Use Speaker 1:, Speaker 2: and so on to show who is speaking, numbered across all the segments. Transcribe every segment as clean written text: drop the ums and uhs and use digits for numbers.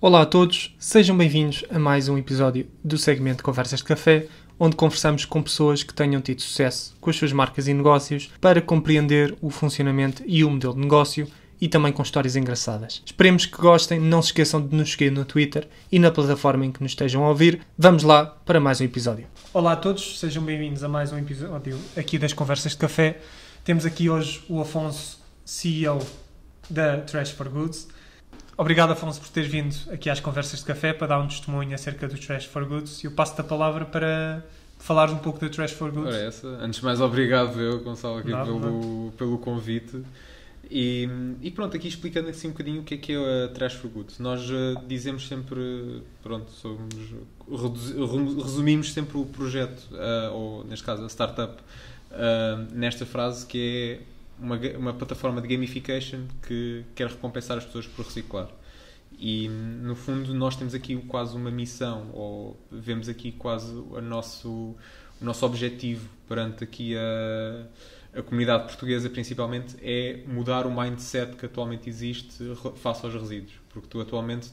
Speaker 1: Olá a todos, sejam bem-vindos a mais um episódio do segmento Conversas de Café, onde conversamos com pessoas que tenham tido sucesso com as suas marcas e negócios para compreender o funcionamento e o modelo de negócio e também com histórias engraçadas. Esperemos que gostem, não se esqueçam de nos seguir no Twitter e na plataforma em que nos estejam a ouvir. Vamos lá para mais um episódio. Olá a todos, sejam bem-vindos a mais um episódio aqui das Conversas de Café. Temos aqui hoje o Afonso, CEO da Trash for Goods. Obrigado, Afonso, por teres vindo aqui às Conversas de Café para dar um testemunho acerca do Trash for Goods. Eu passo-te a palavra para falares um pouco do Trash for Goods.
Speaker 2: Ora, antes de mais, obrigado eu, Gonçalo, aqui pelo convite. E pronto, aqui explicando assim um bocadinho o que é a Trash for Goods. Nós dizemos sempre, pronto, resumimos sempre o projeto, ou neste caso a startup, nesta frase que é uma plataforma de gamification que quer recompensar as pessoas por reciclar. E no fundo nós temos aqui quase uma missão, ou vemos aqui quase o nosso objetivo perante aqui a comunidade portuguesa principalmente, é mudar o mindset que atualmente existe face aos resíduos. Porque tu atualmente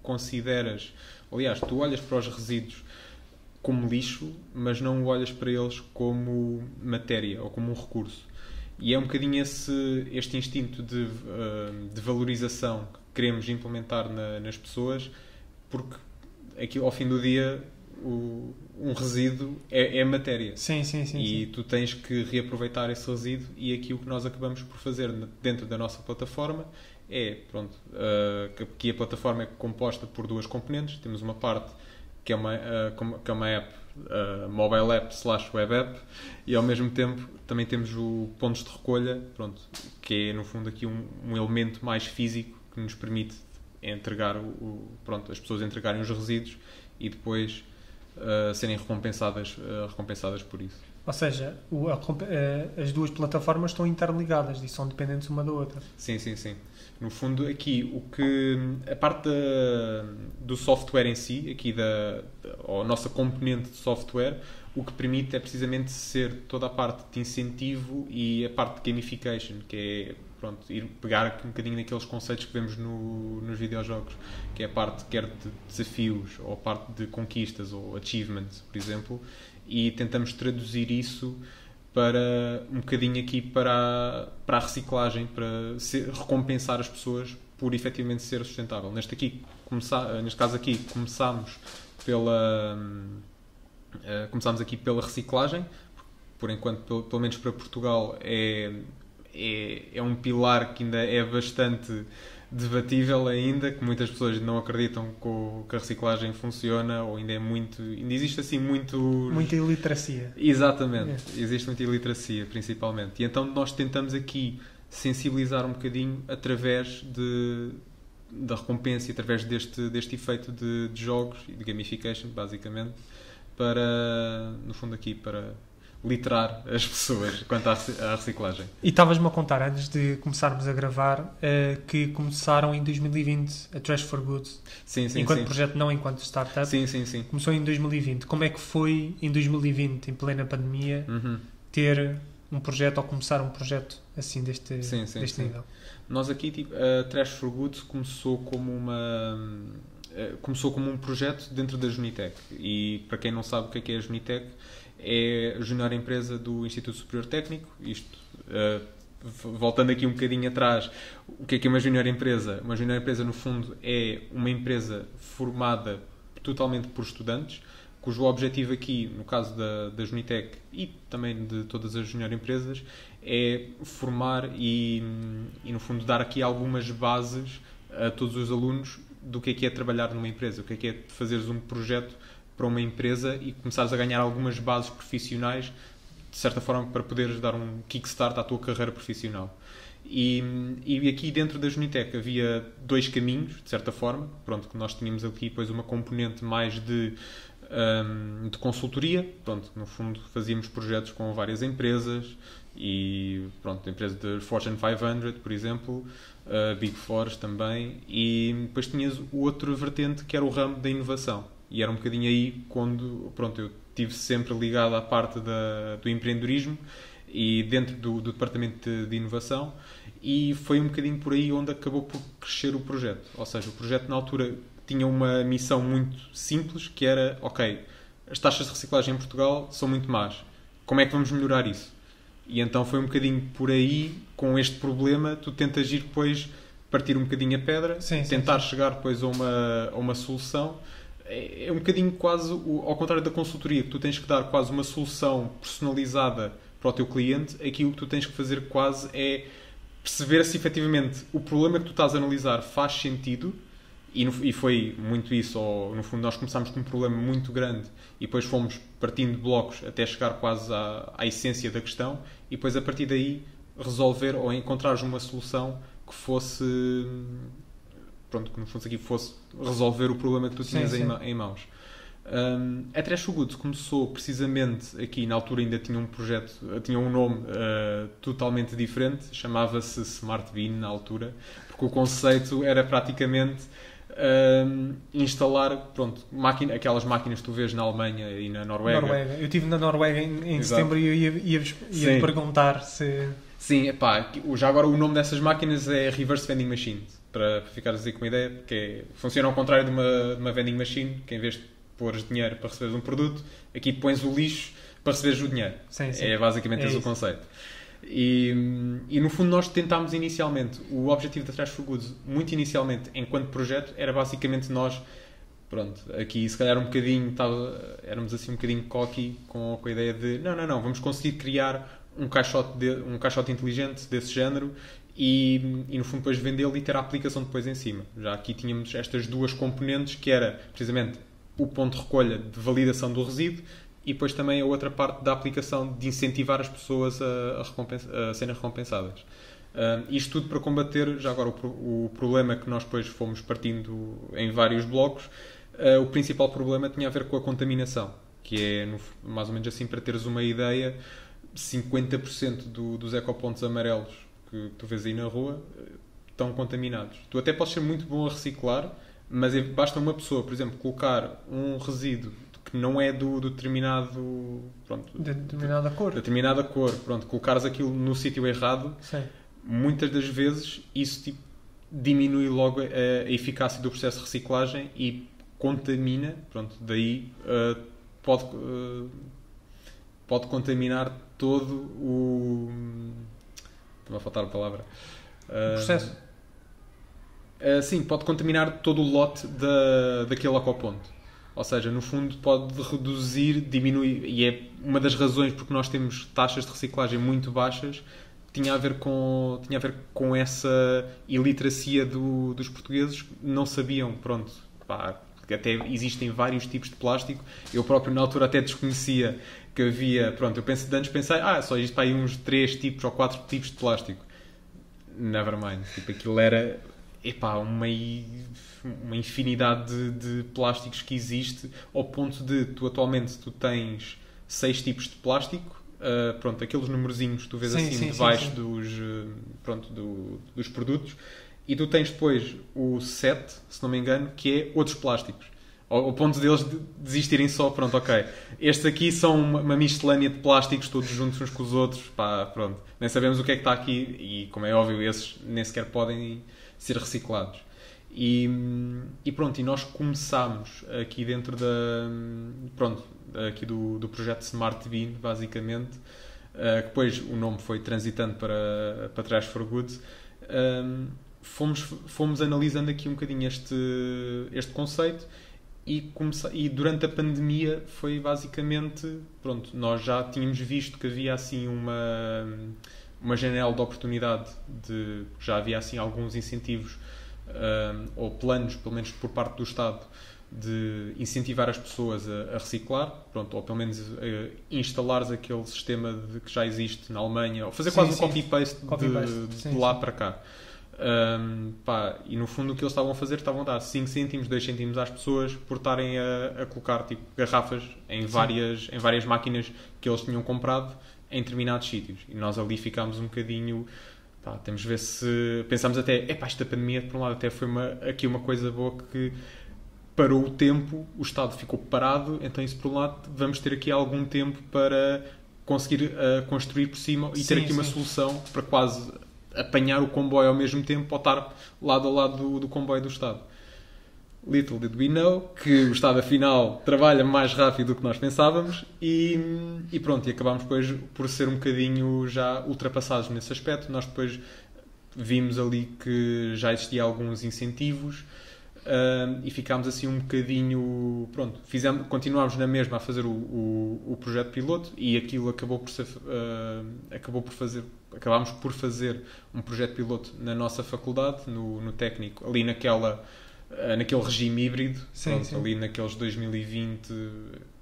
Speaker 2: consideras, aliás, tu olhas para os resíduos como lixo, mas não olhas para eles como matéria ou como um recurso. E é um bocadinho este instinto de valorização que queremos implementar nas pessoas, porque aqui, ao fim do dia um resíduo é matéria.
Speaker 1: Sim.
Speaker 2: E tu tens que reaproveitar esse resíduo, e aqui o que nós acabamos por fazer dentro da nossa plataforma é, que a plataforma é composta por duas componentes. Temos uma parte que é uma app, mobile app / web app, e ao mesmo tempo também temos o pontos de recolha, que é no fundo aqui um elemento mais físico que nos permite entregar as pessoas entregarem os resíduos e depois serem recompensadas por isso.
Speaker 1: Ou seja, as duas plataformas estão interligadas e são dependentes uma da outra.
Speaker 2: Sim. No fundo, aqui, a parte do software em si, aqui a nossa componente de software, o que permite é precisamente ser toda a parte de incentivo e a parte de gamification, que é ir pegar um bocadinho naqueles conceitos que vemos nos videojogos, que é a parte quer de desafios, ou a parte de conquistas, ou achievements, por exemplo, e tentamos traduzir isso para um bocadinho aqui para a reciclagem, para recompensar as pessoas por efetivamente ser sustentável. Neste caso aqui começámos aqui pela reciclagem. Por enquanto, pelo menos para Portugal, é um pilar que ainda é bastante debatível ainda, que muitas pessoas não acreditam que a reciclagem funciona, ou ainda existe assim muita
Speaker 1: iliteracia.
Speaker 2: Exatamente, existe muita iliteracia principalmente, e então nós tentamos aqui sensibilizar um bocadinho através da recompensa e através deste efeito de jogos e de gamification, basicamente, no fundo aqui para literar as pessoas quanto à reciclagem.
Speaker 1: E estavas-me a contar, antes de começarmos a gravar, que começaram em 2020 a Trash for Goods.
Speaker 2: Sim.
Speaker 1: Enquanto projeto, não enquanto startup.
Speaker 2: Sim.
Speaker 1: Começou em 2020. Como é que foi em 2020, em plena pandemia, ter um projeto ou começar um projeto assim deste nível?
Speaker 2: Nós aqui, a Trash for Goods começou como um projeto dentro da Junitec. E para quem não sabe o que é a Junitec, é a junior empresa do Instituto Superior Técnico. Isto, voltando aqui um bocadinho atrás, o que é uma junior empresa? Uma junior empresa, no fundo, é uma empresa formada totalmente por estudantes, cujo objetivo aqui, no caso da Junitec e também de todas as junior empresas, é formar e, no fundo, dar aqui algumas bases a todos os alunos do que é trabalhar numa empresa, o que é fazeres um projeto para uma empresa e começares a ganhar algumas bases profissionais, de certa forma, para poderes dar um kickstart à tua carreira profissional. E aqui dentro da Junitec havia dois caminhos, de certa forma, que nós tínhamos aqui depois uma componente mais de consultoria. No fundo fazíamos projetos com várias empresas, e empresas de Fortune 500, por exemplo, Big Four também, e depois tinhas o outro vertente, que era o ramo da inovação. E era um bocadinho aí quando eu estive sempre ligado à parte do empreendedorismo e dentro do departamento de inovação, e foi um bocadinho por aí onde acabou por crescer o projeto. Ou seja, o projeto na altura tinha uma missão muito simples, que era, ok, as taxas de reciclagem em Portugal são muito más. Como é que vamos melhorar isso? E então foi um bocadinho por aí, com este problema, tu tentas ir depois partir um bocadinho a pedra, tentar chegar depois a uma solução. É um bocadinho quase ao contrário da consultoria, que tu tens que dar quase uma solução personalizada para o teu cliente. Aqui o que tu tens que fazer quase é perceber se efetivamente o problema que tu estás a analisar faz sentido, e foi muito isso. Ou, no fundo, nós começámos com um problema muito grande e depois fomos partindo de blocos até chegar quase à essência da questão, e depois a partir daí resolver ou encontrares uma solução que fosse, pronto, que no fundo aqui fosse resolver o problema que tu tinhas em mãos. A Trash for Good começou precisamente aqui, na altura ainda tinha um projeto, tinha um nome totalmente diferente, chamava-se Smart Bean na altura, porque o conceito era praticamente instalar, pronto, aquelas máquinas que tu vês na Alemanha e na Noruega.
Speaker 1: Eu estive na Noruega em setembro e ia perguntar se...
Speaker 2: Sim, epá, já agora o nome dessas máquinas é Reverse Vending Machine, para ficares aí com uma ideia, porque funciona ao contrário de uma vending machine, que em vez de pôres dinheiro para receberes um produto, aqui pões o lixo para receberes o dinheiro. Sim. É basicamente esse o conceito. E no fundo nós tentámos inicialmente, o objetivo da Trash for Good, muito inicialmente, enquanto projeto, era basicamente nós, pronto, aqui se calhar éramos assim um bocadinho cocky com a ideia de não, vamos conseguir criar um caixote inteligente desse género e no fundo depois vendê-lo e ter a aplicação depois em cima. Já aqui tínhamos estas duas componentes, que era precisamente o ponto de recolha de validação do resíduo e depois também a outra parte da aplicação de incentivar as pessoas a serem recompensadas. Isto tudo para combater, já agora, o problema que nós depois fomos partindo em vários blocos. O principal problema tinha a ver com a contaminação, que é, mais ou menos assim, para teres uma ideia, 50% dos ecopontos amarelos que tu vês aí na rua estão contaminados. Tu até podes ser muito bom a reciclar, mas basta uma pessoa, por exemplo, colocar um resíduo que não é do determinado... Pronto,
Speaker 1: de determinada cor.
Speaker 2: Determinada cor. Pronto, colocares aquilo no sítio errado,
Speaker 1: sim,
Speaker 2: muitas das vezes isso diminui logo a eficácia do processo de reciclagem e contamina. Pronto, daí pode contaminar todo o... Está-me a faltar a palavra.
Speaker 1: O processo.
Speaker 2: Sim, pode contaminar todo o lote daquele ecoponto. Ou seja, no fundo pode reduzir, diminuir, e é uma das razões porque nós temos taxas de reciclagem muito baixas, tinha a ver com essa iliteracia dos portugueses, não sabiam, pronto, pá, até existem vários tipos de plástico. Eu próprio na altura até desconhecia que havia, pronto, antes pensei, só existe para aí uns 3 tipos ou 4 tipos de plástico. Nevermind, tipo, aquilo era... uma infinidade de plásticos que existe, ao ponto de atualmente tens 6 tipos de plástico, pronto, aqueles numerozinhos que tu vês debaixo dos produtos, e tu tens depois o 7, se não me engano, que é outros plásticos, ao ponto deles desistirem só, pronto, ok, estes aqui são uma miscelânea de plásticos todos juntos uns com os outros, pá, pronto, nem sabemos o que é que está aqui, e como é óbvio esses nem sequer podem ser reciclados. E pronto, e nós começámos aqui dentro aqui do projeto Smart Bean, basicamente, que depois o nome foi transitando para Trash for Good. Fomos analisando aqui um bocadinho este conceito e durante a pandemia foi basicamente, pronto, nós já tínhamos visto que havia assim uma janela de oportunidade, já havia assim alguns incentivos ou planos, pelo menos por parte do Estado, de incentivar as pessoas a reciclar, pronto, ou pelo menos instalares aquele sistema que já existe na Alemanha, ou fazer quase um copy-paste de lá para cá. E no fundo o que eles estavam a fazer, estavam a dar 5 cêntimos, 2 cêntimos às pessoas por estarem a colocar tipo, garrafas em várias máquinas que eles tinham comprado em determinados sítios, e nós ali ficámos um bocadinho, temos de ver se pensámos até, esta pandemia por um lado até foi aqui uma coisa boa, que parou o tempo, o Estado ficou parado, então isso por um lado vamos ter aqui algum tempo para conseguir construir por cima e ter aqui uma solução para quase apanhar o comboio ao mesmo tempo ou estar lado a lado do comboio do Estado. Little did we know que o estado final trabalha mais rápido do que nós pensávamos e pronto, e acabámos depois por ser um bocadinho já ultrapassados nesse aspecto. Nós depois vimos ali que já existia alguns incentivos e ficámos assim um bocadinho, pronto, continuámos na mesma a fazer o projeto piloto e aquilo acabámos por fazer um projeto piloto na nossa faculdade, no técnico, ali naquele regime híbrido,
Speaker 1: Sim,
Speaker 2: pronto,
Speaker 1: sim.
Speaker 2: ali naqueles 2020,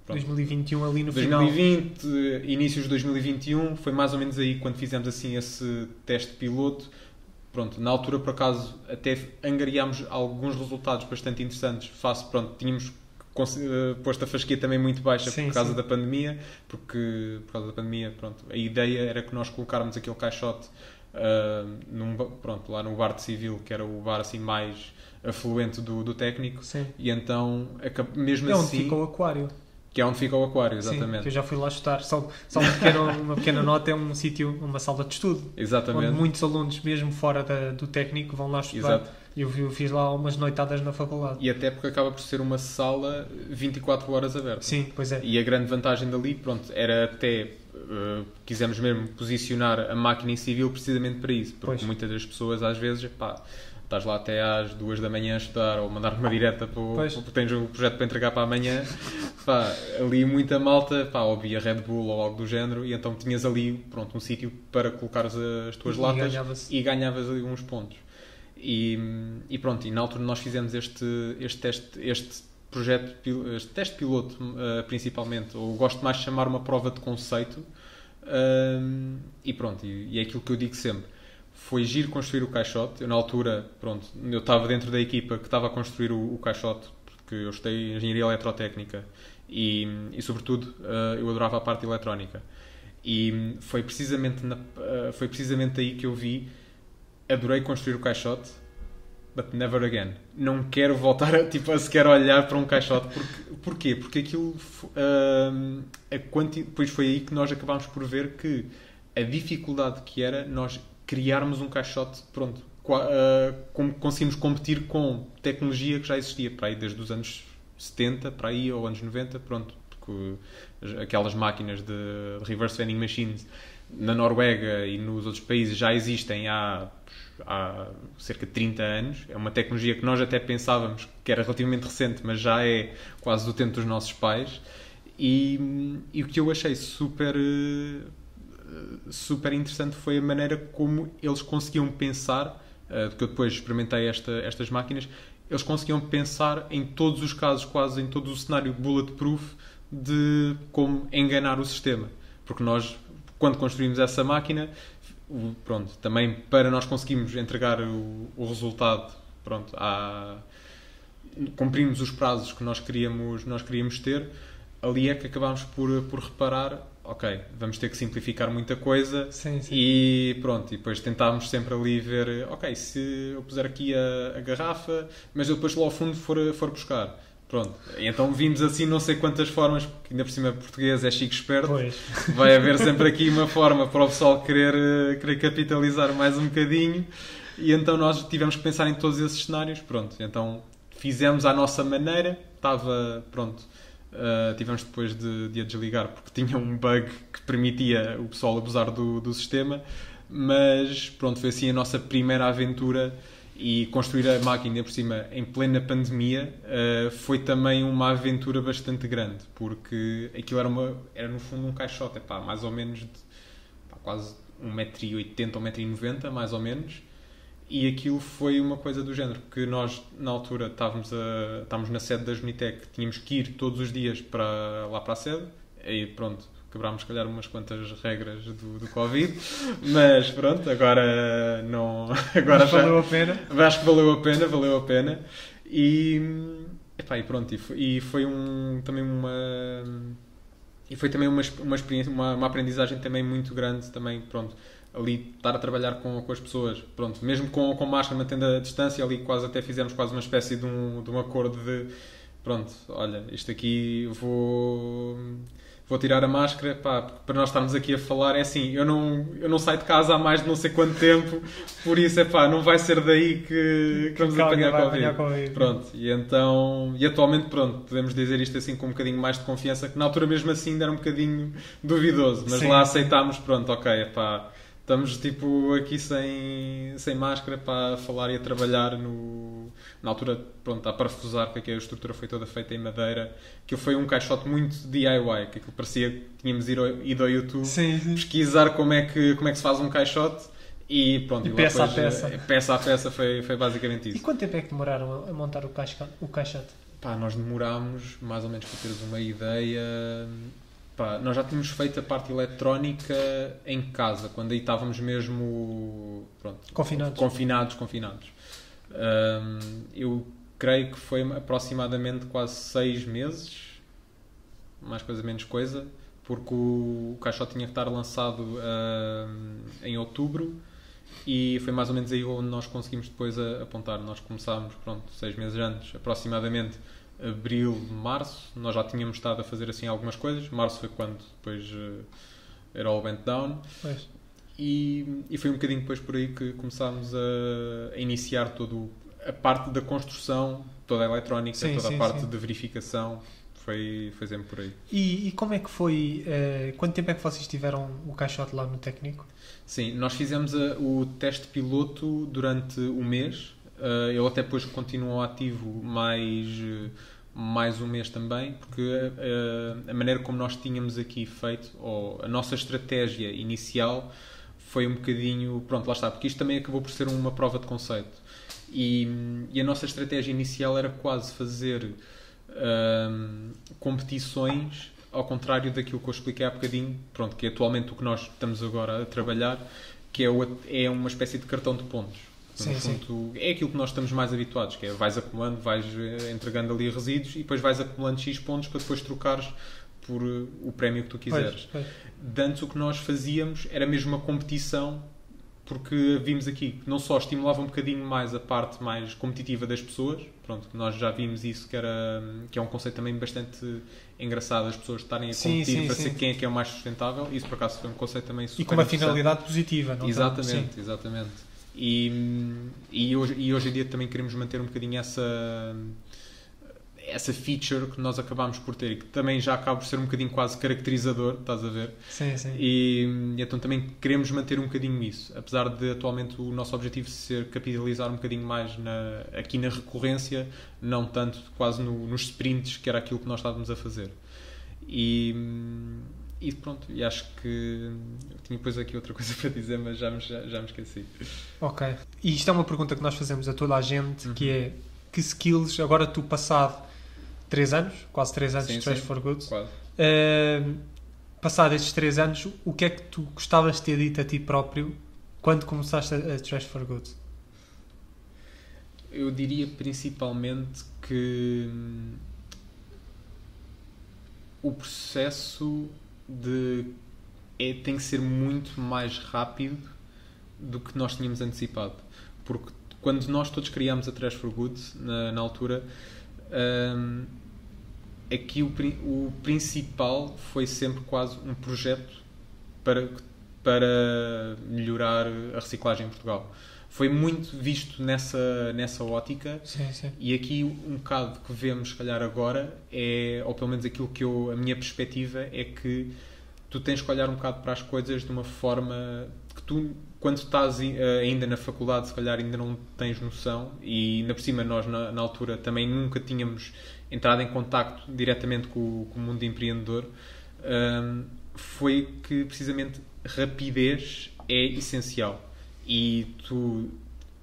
Speaker 2: pronto,
Speaker 1: 2021 ali no final.
Speaker 2: 2020, inícios de 2021, foi mais ou menos aí quando fizemos assim esse teste piloto. Pronto, na altura, por acaso, até angariámos alguns resultados bastante interessantes. Tínhamos posto a fasquia também muito baixa por causa da pandemia, porque por causa da pandemia, pronto, a ideia era que nós colocáramos aquele caixote lá no bar de Civil, que era o bar assim mais afluente do técnico.
Speaker 1: Sim.
Speaker 2: E então, mesmo
Speaker 1: É
Speaker 2: assim...
Speaker 1: onde fica o aquário.
Speaker 2: Que é onde fica o aquário, exatamente.
Speaker 1: Sim, que eu já fui lá estudar. Só uma pequena nota, é um sítio, uma sala de estudo.
Speaker 2: Exatamente.
Speaker 1: Onde muitos alunos, mesmo fora do técnico, vão lá estudar.
Speaker 2: Exato.
Speaker 1: Eu fiz lá umas noitadas na faculdade.
Speaker 2: E até porque acaba por ser uma sala 24 horas aberta.
Speaker 1: Sim, pois é.
Speaker 2: E a grande vantagem dali, pronto, era até... quisemos mesmo posicionar a máquina em civil precisamente para isso. Porque muitas das pessoas, às vezes, estás lá até às 2 da manhã a estudar ou mandar uma direta porque tens um projeto para entregar para amanhã. Ali muita malta, ouvia Red Bull ou algo do género, e então tinhas ali, pronto, um sítio para colocar as tuas latas e ganhavas ali uns pontos. E pronto, e na altura nós fizemos este teste piloto, principalmente, ou gosto mais de chamar uma prova de conceito, e pronto, e é aquilo que eu digo sempre. Foi giro construir o caixote. Eu, na altura, pronto, eu estava dentro da equipa que estava a construir o caixote, porque eu estudei Engenharia Eletrotécnica e sobretudo, eu adorava a parte eletrónica. E foi precisamente aí que eu vi, adorei construir o caixote, but never again. Não quero voltar a sequer olhar para um caixote. Porquê? Porque aquilo... depois foi aí que nós acabámos por ver que a dificuldade que era nós criarmos um caixote, pronto, como conseguimos competir com tecnologia que já existia para aí desde os anos 70, para aí, ou anos 90, pronto, porque aquelas máquinas de reverse vending machines na Noruega e nos outros países já existem há cerca de 30 anos. É uma tecnologia que nós até pensávamos que era relativamente recente, mas já é quase do tempo dos nossos pais. E o que eu achei super interessante foi a maneira como eles conseguiam pensar, porque eu depois experimentei estas máquinas, eles conseguiam pensar em todos os casos, quase em todo o cenário bulletproof de como enganar o sistema. Porque nós, quando construímos essa máquina, pronto, também para nós conseguirmos entregar o resultado, pronto, cumprimos os prazos que nós queríamos ter, ali é que acabámos por reparar, ok, vamos ter que simplificar muita coisa.
Speaker 1: Sim.
Speaker 2: E pronto, e depois tentávamos sempre ali ver, ok, se eu puser aqui a garrafa, mas eu depois lá ao fundo for buscar. Pronto, então vimos assim não sei quantas formas, porque ainda por cima português é chique esperto, vai haver sempre aqui uma forma para o pessoal querer capitalizar mais um bocadinho, e então nós tivemos que pensar em todos esses cenários. Pronto, então fizemos à nossa maneira, pronto, tivemos depois de a desligar porque tinha um bug que permitia o pessoal abusar do sistema, mas pronto, foi assim a nossa primeira aventura. E construir a máquina por cima em plena pandemia foi também uma aventura bastante grande, porque aquilo era no fundo um caixote, mais ou menos de quase 1,80m, 1,90m, mais ou menos, e aquilo foi uma coisa do género, porque nós na altura estávamos na sede da Junitec, tínhamos que ir todos os dias lá para a sede, e pronto, quebrámos, se calhar, umas quantas regras do Covid, mas pronto, agora não... Agora
Speaker 1: valeu a pena.
Speaker 2: Acho que valeu a pena. E pronto, e foi também uma experiência, uma aprendizagem também muito grande, também, pronto, ali estar a trabalhar com as pessoas, pronto, mesmo com máscara, mantendo a distância, ali até fizemos quase uma espécie de um acordo de, pronto, olha, isto aqui vou tirar a máscara, pá, para nós estarmos aqui a falar, é assim, eu não saio de casa há mais de não sei quanto tempo, por isso, não vai ser daí que vamos apanhar Covid. Pronto, e então, e atualmente, pronto, podemos dizer isto assim com um bocadinho mais de confiança, que na altura mesmo assim era um bocadinho duvidoso, mas lá aceitámos, pronto, ok, pá, estamos tipo aqui sem máscara para falar e a trabalhar na altura, pronto, a parafusar, porque a estrutura foi toda feita em madeira. Aquilo foi um caixote muito DIY, que aquilo parecia que tínhamos ido ao YouTube pesquisar como é que se faz um caixote e pronto.
Speaker 1: E peça a peça.
Speaker 2: Peça a peça foi basicamente isso.
Speaker 1: E quanto tempo é que demoraram a montar o caixote?
Speaker 2: Pá, nós demorámos mais ou menos para teres uma ideia. Pá, nós já tínhamos feito a parte eletrónica em casa, quando aí estávamos mesmo confinados. Eu creio que foi aproximadamente quase 6 meses, mais coisa menos coisa, porque o caixote tinha que estar lançado em outubro e foi mais ou menos aí onde nós conseguimos depois apontar. Nós começámos, 6 meses antes, aproximadamente abril, março, nós já tínhamos estado a fazer assim algumas coisas. Março foi quando depois era all went down.
Speaker 1: Pois.
Speaker 2: E foi um bocadinho depois por aí que começámos a iniciar toda a parte da construção, toda a eletrónica, toda a parte de verificação. Foi sempre por aí.
Speaker 1: E como é que foi? Quanto tempo é que vocês tiveram o caixote lá no técnico?
Speaker 2: Sim, nós fizemos o teste piloto durante um mês. Ele até depois continuou ativo mais um mês também, porque a maneira como nós tínhamos aqui feito, ou a nossa estratégia inicial, foi um bocadinho... Pronto, lá está, porque isto também acabou por ser uma prova de conceito. E a nossa estratégia inicial era quase fazer competições, ao contrário daquilo que eu expliquei há bocadinho, pronto, que é atualmente o que nós estamos agora a trabalhar, que é uma espécie de cartão de pontos. Sim. É aquilo que nós estamos mais habituados, que é vais acumulando, vais entregando ali resíduos e depois vais acumulando X pontos para depois trocares por o prémio que tu quiseres.
Speaker 1: Pois.
Speaker 2: De antes o que nós fazíamos era mesmo uma competição, porque vimos aqui que não só estimulava um bocadinho mais a parte mais competitiva das pessoas, pronto, nós já vimos isso, que é um conceito também bastante engraçado, as pessoas estarem a competir para ser quem é que é o mais sustentável. Isso por acaso foi um conceito também super
Speaker 1: e com uma finalidade positiva, não é?
Speaker 2: Exatamente. E hoje em dia também queremos manter um bocadinho essa feature que nós acabámos por ter e que também já acaba por ser um bocadinho quase caracterizador, estás a ver?
Speaker 1: Sim.
Speaker 2: E então também queremos manter um bocadinho isso, apesar de atualmente o nosso objetivo ser capitalizar um bocadinho mais aqui na recorrência, não tanto quase nos sprints, que era aquilo que nós estávamos a fazer. E pronto, e acho que tinha depois aqui outra coisa para dizer, mas já me esqueci.
Speaker 1: Ok. E isto é uma pergunta que nós fazemos a toda a gente, que é: que skills, agora tu passado 3 anos, quase 3 anos de Trash for Good, passado estes 3 anos, o que é que tu gostavas de ter dito a ti próprio quando começaste a Trash for Good?
Speaker 2: Eu diria principalmente que o processo tem que ser muito mais rápido do que nós tínhamos antecipado, porque quando nós todos criámos a Trash for Good na altura, aqui o principal foi sempre quase um projeto para melhorar a reciclagem em Portugal. Foi muito visto nessa ótica.
Speaker 1: Sim.
Speaker 2: E aqui um bocado que vemos, se calhar agora, ou pelo menos aquilo que a minha perspectiva é que tu tens que olhar um bocado para as coisas de uma forma que tu, quando estás ainda na faculdade, se calhar ainda não tens noção, e ainda por cima nós na altura também nunca tínhamos entrado em contacto diretamente com o mundo empreendedor. Foi que precisamente rapidez é essencial. E tu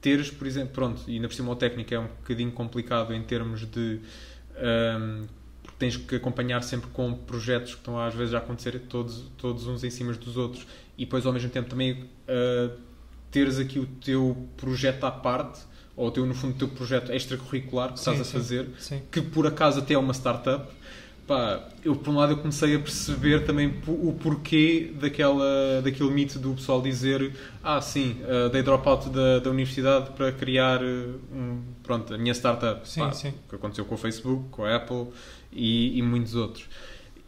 Speaker 2: teres, por exemplo, pronto, e ainda por cima o técnico é um bocadinho complicado em termos de porque tens que acompanhar sempre com projetos que estão às vezes a acontecer todos uns em cima dos outros, e depois ao mesmo tempo também teres aqui o teu projeto à parte, ou no fundo o teu projeto extracurricular que estás a fazer, que por acaso até é uma startup. Pá, por um lado eu comecei a perceber também o porquê daquele mito do pessoal dizer dei dropout da universidade para criar a minha startup.
Speaker 1: Sim.
Speaker 2: Que aconteceu com o Facebook, com a Apple e muitos outros.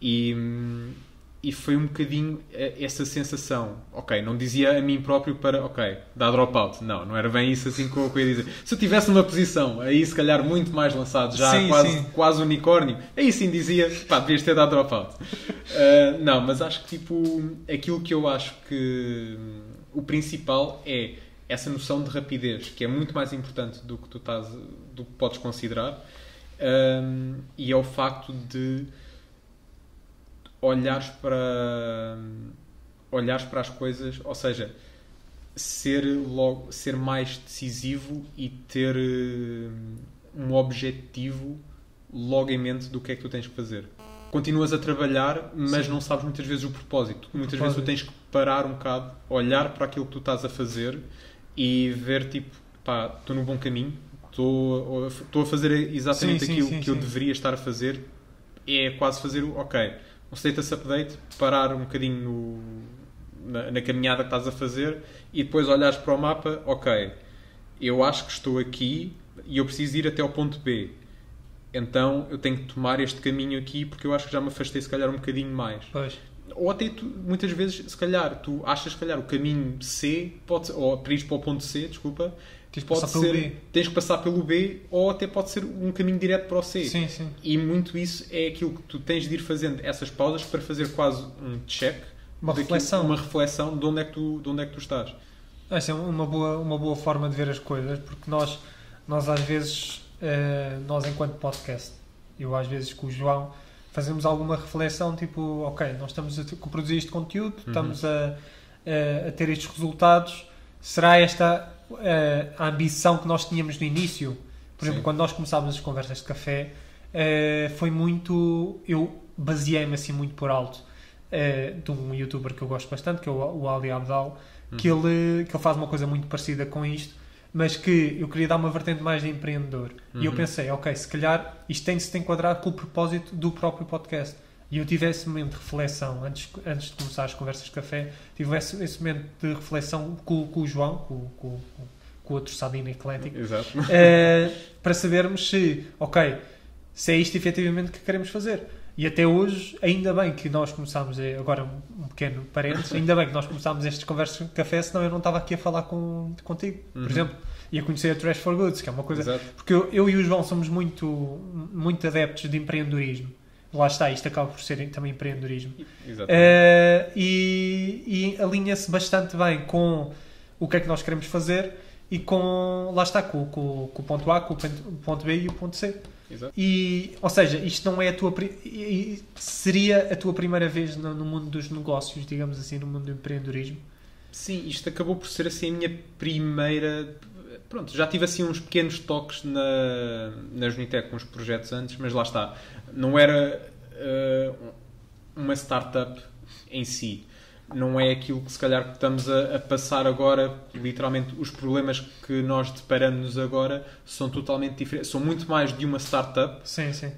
Speaker 2: E foi um bocadinho essa sensação. Ok, não dizia a mim próprio para, ok, dá dropout. Não era bem isso assim que eu ia dizer. Se eu estivesse numa posição, aí se calhar muito mais lançado, já quase unicórnio, aí sim dizia, pá, devias ter dado dropout. Não, mas acho que tipo, aquilo que eu acho que o principal é essa noção de rapidez, que é muito mais importante do que do que podes considerar, e é o facto de olhares para as coisas, ou seja, ser mais decisivo e ter um objetivo logo em mente do que é que tu tens que fazer. Continuas a trabalhar, mas não sabes muitas vezes o propósito. Muitas vezes tu tens que parar um bocado, olhar para aquilo que tu estás a fazer e ver, tipo, pá, estou no bom caminho, estou a fazer exatamente aquilo que eu deveria estar a fazer. É quase fazer um status update, parar um bocadinho na caminhada que estás a fazer e depois olhares para o mapa, eu acho que estou aqui e eu preciso ir até ao ponto B. Então eu tenho que tomar este caminho aqui porque eu acho que já me afastei se calhar um bocadinho mais.
Speaker 1: Pois.
Speaker 2: Ou até muitas vezes, se calhar, tu achas se calhar o caminho C, ou para ir para o ponto C, desculpa, tens que passar pelo B, ou até pode ser um caminho direto para o C.
Speaker 1: Sim, sim.
Speaker 2: E muito isso é aquilo que tu tens de ir fazendo essas pausas para fazer quase um check,
Speaker 1: uma reflexão
Speaker 2: de onde é que tu estás.
Speaker 1: Essa é uma boa forma de ver as coisas, porque nós às vezes, nós enquanto podcast, eu às vezes com o João, fazemos alguma reflexão, tipo, nós estamos a produzir este conteúdo, estamos a ter estes resultados, será esta a ambição que nós tínhamos no início? Por exemplo, quando nós começámos as conversas de café, foi muito, eu baseei-me assim muito por alto de um youtuber que eu gosto bastante, que é o Ali Abdaal, que ele faz uma coisa muito parecida com isto, mas que eu queria dar uma vertente mais de empreendedor. E eu pensei, se calhar isto tem de se enquadrar com o propósito do próprio podcast. E eu tive esse momento de reflexão, antes de começar as conversas de café, tive esse momento de reflexão com o João, com o outro Sabino Eclético, para sabermos se é isto efetivamente que queremos fazer. E até hoje, ainda bem que nós começámos, agora um pequeno parênteses, ainda bem que nós começámos estas conversas de café, senão eu não estava aqui a falar contigo, por exemplo. E a conhecer a Trash for Goods, que é uma coisa...
Speaker 2: Exato.
Speaker 1: Porque eu e o João somos muito, muito adeptos de empreendedorismo. Lá está, isto acaba por ser também empreendedorismo. E alinha-se bastante bem com o que é que nós queremos fazer e com, lá está, com o ponto A, com o ponto B e o ponto C.
Speaker 2: Exato.
Speaker 1: E, ou seja, isto não é seria a tua primeira vez no mundo dos negócios, digamos assim, no mundo do empreendedorismo?
Speaker 2: Sim, isto acabou por ser assim a minha primeira... Pronto, já tive assim uns pequenos toques na Junitec com uns projetos antes, mas lá está. Não era uma startup em si. Não é aquilo que se calhar estamos a passar agora. Literalmente, os problemas que nós deparamos agora são totalmente diferentes. São muito mais de uma startup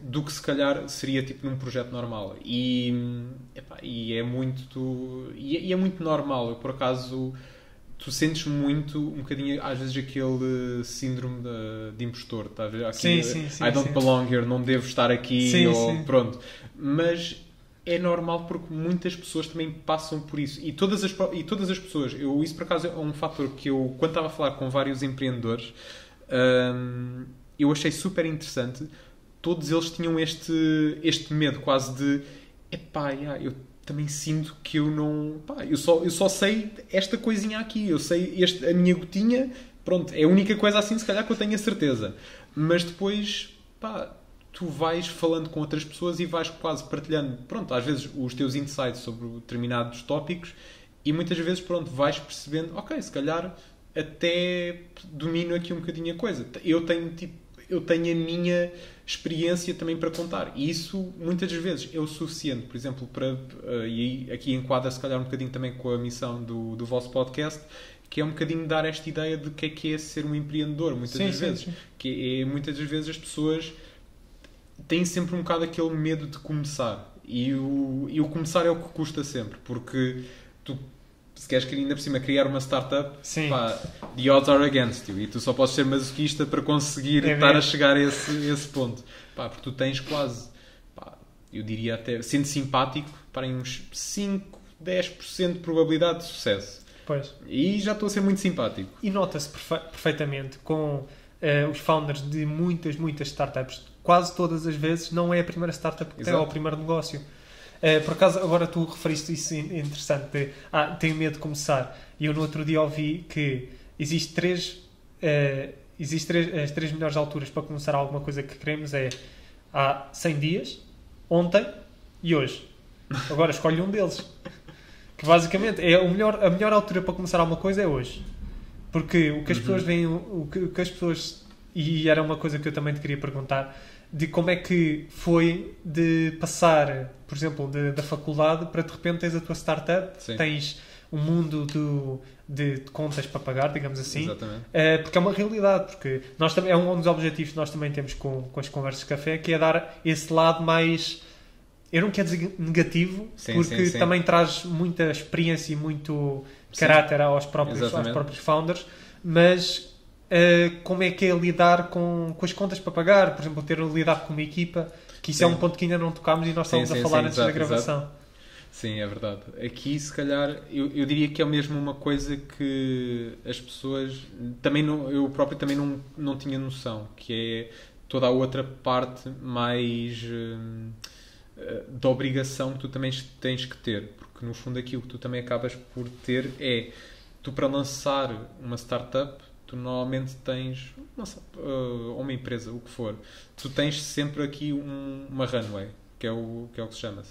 Speaker 2: do que se calhar seria tipo num projeto normal. E é muito normal. Eu, por acaso... Tu sentes muito, um bocadinho, às vezes, aquele síndrome de impostor, tá a ver?
Speaker 1: Sim,
Speaker 2: I don't belong here, não devo estar aqui, pronto. Mas é normal porque muitas pessoas também passam por isso. E todas as pessoas, isso por acaso é um fator que eu, quando estava a falar com vários empreendedores, eu achei super interessante. Todos eles tinham este medo quase de, eu também sinto que eu não... eu só sei esta coisinha aqui. Eu sei a minha gotinha. Pronto, é a única coisa assim, se calhar, que eu tenho a certeza. Mas depois, tu vais falando com outras pessoas e vais quase partilhando, pronto, às vezes, os teus insights sobre determinados tópicos e muitas vezes, pronto, vais percebendo, se calhar até domino aqui um bocadinho a coisa. Eu tenho a minha experiência também para contar. E isso, muitas vezes, é o suficiente. Por exemplo, e aqui enquadra se calhar um bocadinho também com a missão do vosso podcast, que é um bocadinho dar esta ideia de que é ser um empreendedor, muitas das vezes. Sim. Que muitas das vezes as pessoas têm sempre um bocado aquele medo de começar. E o começar é o que custa sempre. Porque tu, se queres ainda por cima criar uma startup, the odds are against you. E tu só podes ser masoquista para conseguir estar a chegar a esse ponto. Porque tu tens quase eu diria até, sendo simpático, para uns 5, 10% de probabilidade de sucesso.
Speaker 1: Pois.
Speaker 2: E já estou a ser muito simpático.
Speaker 1: E nota-se perfeitamente com os founders de muitas startups. Quase todas as vezes não é a primeira startup que tem, ou o primeiro negócio. Por acaso, agora tu referiste isso interessante, de tenho medo de começar. E eu no outro dia ouvi que existem as 3 melhores alturas para começar alguma coisa que queremos. Há 100 dias, ontem e hoje. Agora escolhe um deles. Que basicamente é a melhor altura para começar alguma coisa é hoje. Porque o que as pessoas veem, o que as pessoas... E era uma coisa que eu também te queria perguntar, de como é que foi de passar, por exemplo, da faculdade para de repente tens a tua startup,
Speaker 2: Sim.
Speaker 1: tens um mundo de contas para pagar, digamos assim.
Speaker 2: Exatamente.
Speaker 1: Porque é uma realidade, porque nós também, é um dos objetivos que nós também temos com as conversas de café, que é dar esse lado mais... Eu não quero dizer negativo, porque também traz muita experiência e muito caráter aos próprios founders, mas como é que é lidar com as contas para pagar, por exemplo, ter lidado com uma equipa, que isso é um ponto que ainda não tocámos e nós estávamos a falar antes da gravação.
Speaker 2: Exato. Sim, é verdade. Aqui, se calhar, eu diria que é mesmo uma coisa que as pessoas... também não, eu próprio também não tinha noção, que é toda a outra parte mais... da obrigação que tu também tens que ter, porque no fundo aquilo que tu também acabas por ter é, tu para lançar uma startup, tu normalmente tens uma empresa, o que for, tu tens sempre aqui uma runway, que é o que se chama,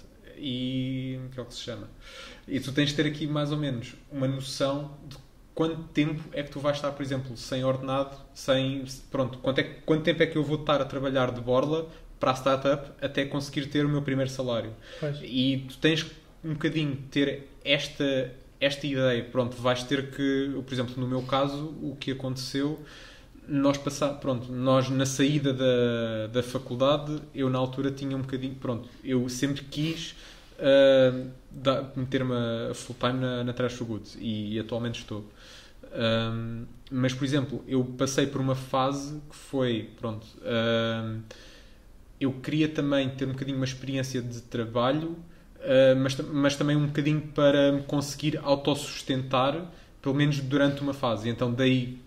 Speaker 2: e tu tens de ter aqui mais ou menos uma noção de quanto tempo é que tu vais estar, por exemplo, sem ordenado, quanto tempo é que eu vou estar a trabalhar de borla para a startup até conseguir ter o meu primeiro salário.
Speaker 1: Pois.
Speaker 2: E tu tens um bocadinho de ter esta ideia. Pronto, vais ter que, por exemplo, no meu caso, o que aconteceu, nós na saída da faculdade, eu na altura tinha um bocadinho, eu sempre quis meter-me a full time na Trash for Good e atualmente estou. Mas, por exemplo, eu passei por uma fase que foi, eu queria também ter um bocadinho uma experiência de trabalho, mas também um bocadinho para me conseguir autossustentar, pelo menos durante uma fase. Então daí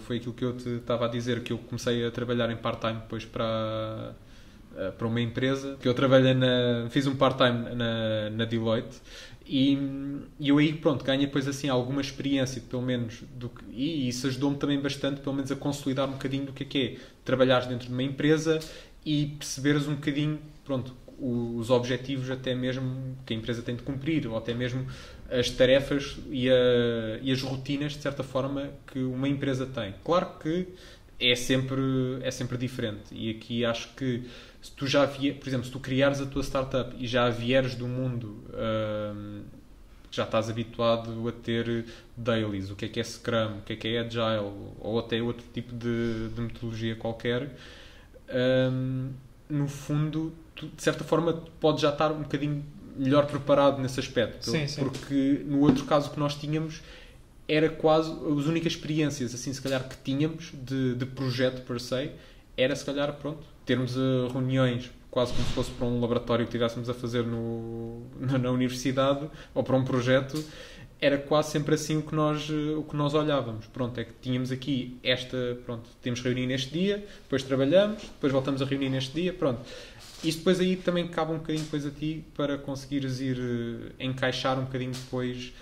Speaker 2: foi aquilo que eu te estava a dizer, que eu comecei a trabalhar em part-time depois para uma empresa, que eu fiz um part-time na Deloitte, e eu aí ganhei depois assim alguma experiência, pelo menos, e isso ajudou-me também bastante, pelo menos a consolidar um bocadinho do que é trabalhares dentro de uma empresa e perceberes um bocadinho, os objetivos até mesmo que a empresa tem de cumprir, ou até mesmo as tarefas e as rotinas, de certa forma, que uma empresa tem. Claro que é sempre diferente, e aqui acho que se tu por exemplo, se tu criares a tua startup e já vieres do mundo já estás habituado a ter dailies, o que é Scrum, o que é Agile, ou até outro tipo de metodologia qualquer, no fundo, tu, de certa forma, podes já estar um bocadinho melhor preparado nesse aspecto.
Speaker 1: Sim.
Speaker 2: Porque no outro caso que nós tínhamos, era quase as únicas experiências, assim, se calhar, que tínhamos de projeto per se, era, se calhar, termos reuniões quase como se fosse para um laboratório que estivéssemos a fazer na universidade, ou para um projeto. Era quase sempre assim o que nós olhávamos. É que tínhamos aqui temos reunião neste dia, depois trabalhamos, depois voltamos a reunir neste dia, Isto depois aí também cabe um bocadinho depois a ti para conseguires ir encaixar um bocadinho depois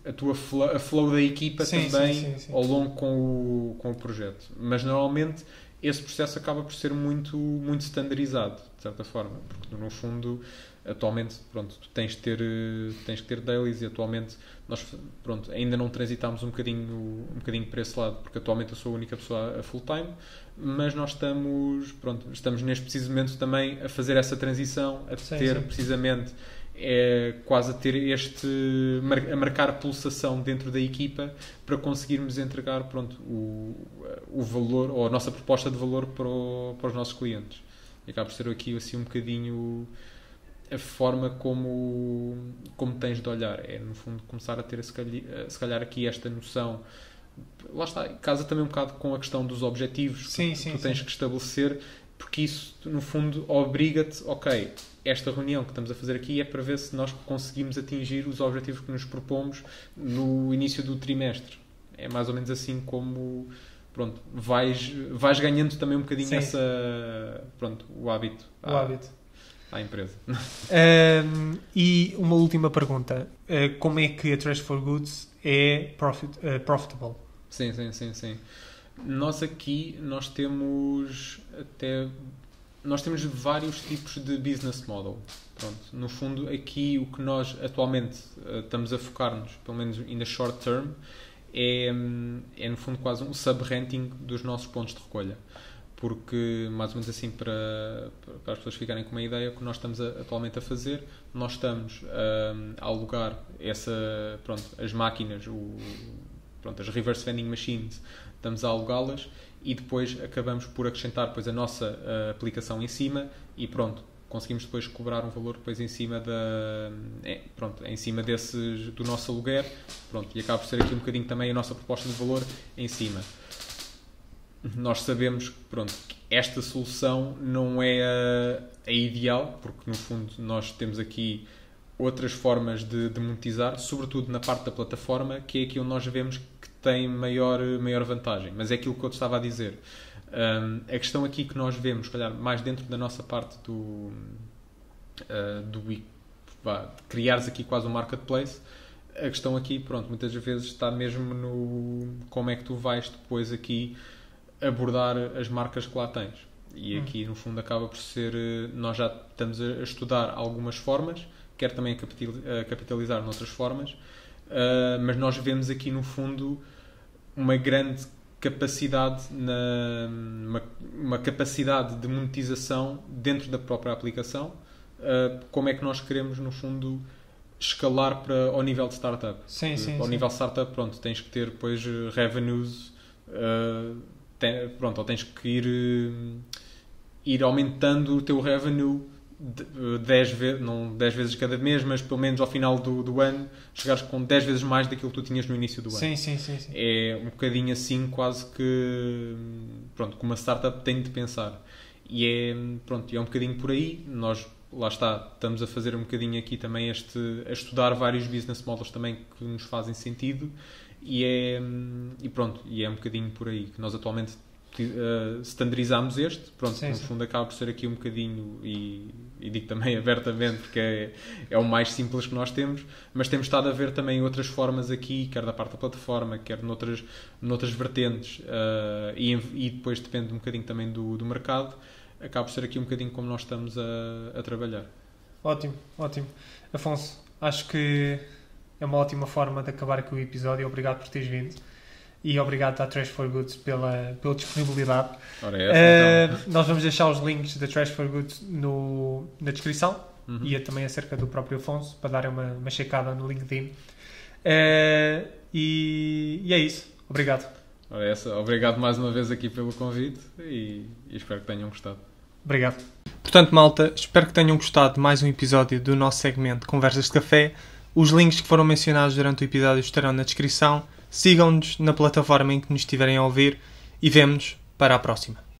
Speaker 2: a flow da equipa também ao longo com o projeto. Mas normalmente esse processo acaba por ser muito, muito standardizado, de certa forma, porque no fundo atualmente tu tens que ter dailies, e atualmente nós ainda não transitámos um bocadinho para esse lado, porque atualmente eu sou a única pessoa a full time, mas nós estamos neste preciso momento também a fazer essa transição, a ter precisamente quase a ter a marcar a pulsação dentro da equipa para conseguirmos entregar o valor, ou a nossa proposta de valor para os nossos clientes. E acaba por ser aqui assim um bocadinho a forma como tens de olhar, no fundo começar a ter se calhar aqui esta noção. Lá está, casa também um bocado com a questão dos objetivos que tu tens que estabelecer, porque isso, no fundo, obriga-te, ok, esta reunião que estamos a fazer aqui é para ver se nós conseguimos atingir os objetivos que nos propomos no início do trimestre. É mais ou menos assim como, pronto, vais ganhando também um bocadinho o hábito. À empresa.
Speaker 1: E uma última pergunta. Como é que a Trash for Goods é profitable?
Speaker 2: Sim. Nós temos vários tipos de business model. Pronto. No fundo, aqui o que nós atualmente estamos a focar-nos, pelo menos in the short term, é no fundo quase um sub-renting dos nossos pontos de recolha. Porque, mais ou menos assim, para as pessoas ficarem com uma ideia, o que nós estamos atualmente a fazer, nós estamos a alugar as máquinas, as reverse vending machines, estamos a alugá-las e depois acabamos por acrescentar depois a nossa aplicação em cima e pronto, conseguimos depois cobrar um valor depois em cima em cima do nosso aluguer, pronto, e acaba por ser aqui um bocadinho também a nossa proposta de valor em cima. Nós sabemos que esta solução não é a ideal, porque no fundo nós temos aqui outras formas de monetizar, sobretudo na parte da plataforma, que é aqui onde nós vemos que tem maior vantagem. Mas é aquilo que eu te estava a dizer. A questão aqui que nós vemos, se calhar, mais dentro da nossa parte de criares aqui quase um marketplace, a questão aqui, muitas vezes está mesmo no como é que tu vais depois aqui abordar as marcas que lá tens. E aqui, no fundo, acaba por ser... Nós já estamos a estudar algumas formas, quer também a capitalizar noutras formas, mas nós vemos aqui, no fundo, uma grande capacidade, uma capacidade de monetização dentro da própria aplicação. Como é que nós queremos, no fundo, escalar ao nível de startup? Ao nível de startup, tens que ter depois revenues... ou tens que ir aumentando o teu revenue 10 vezes, não 10 vezes cada mês, mas pelo menos ao final do ano chegares com 10 vezes mais daquilo que tu tinhas no início do ano.
Speaker 1: Sim.
Speaker 2: É um bocadinho assim, quase que como uma startup tem de pensar. E é um bocadinho por aí. Nós, lá está, estamos a fazer um bocadinho aqui também a estudar vários business models também que nos fazem sentido. E é um bocadinho por aí que nós atualmente standardizamos este, no fundo acaba por ser aqui um bocadinho e digo também abertamente porque é o mais simples que nós temos, mas temos estado a ver também outras formas aqui, quer da parte da plataforma, quer noutras vertentes, e depois depende um bocadinho também do mercado, acaba por ser aqui um bocadinho como nós estamos a trabalhar.
Speaker 1: Ótimo. Afonso, acho que é uma ótima forma de acabar aqui o episódio. Obrigado por teres vindo e obrigado à Trash for Goods pela disponibilidade. Nós vamos deixar os links da Trash for Goods na descrição e também acerca do próprio Afonso para darem uma checada no LinkedIn. E é isso. Obrigado.
Speaker 2: Obrigado mais uma vez aqui pelo convite e espero que tenham gostado.
Speaker 1: Obrigado. Portanto, malta, espero que tenham gostado de mais um episódio do nosso segmento Conversas de Café. Os links que foram mencionados durante o episódio estarão na descrição. Sigam-nos na plataforma em que nos estiverem a ouvir e vemo-nos para a próxima.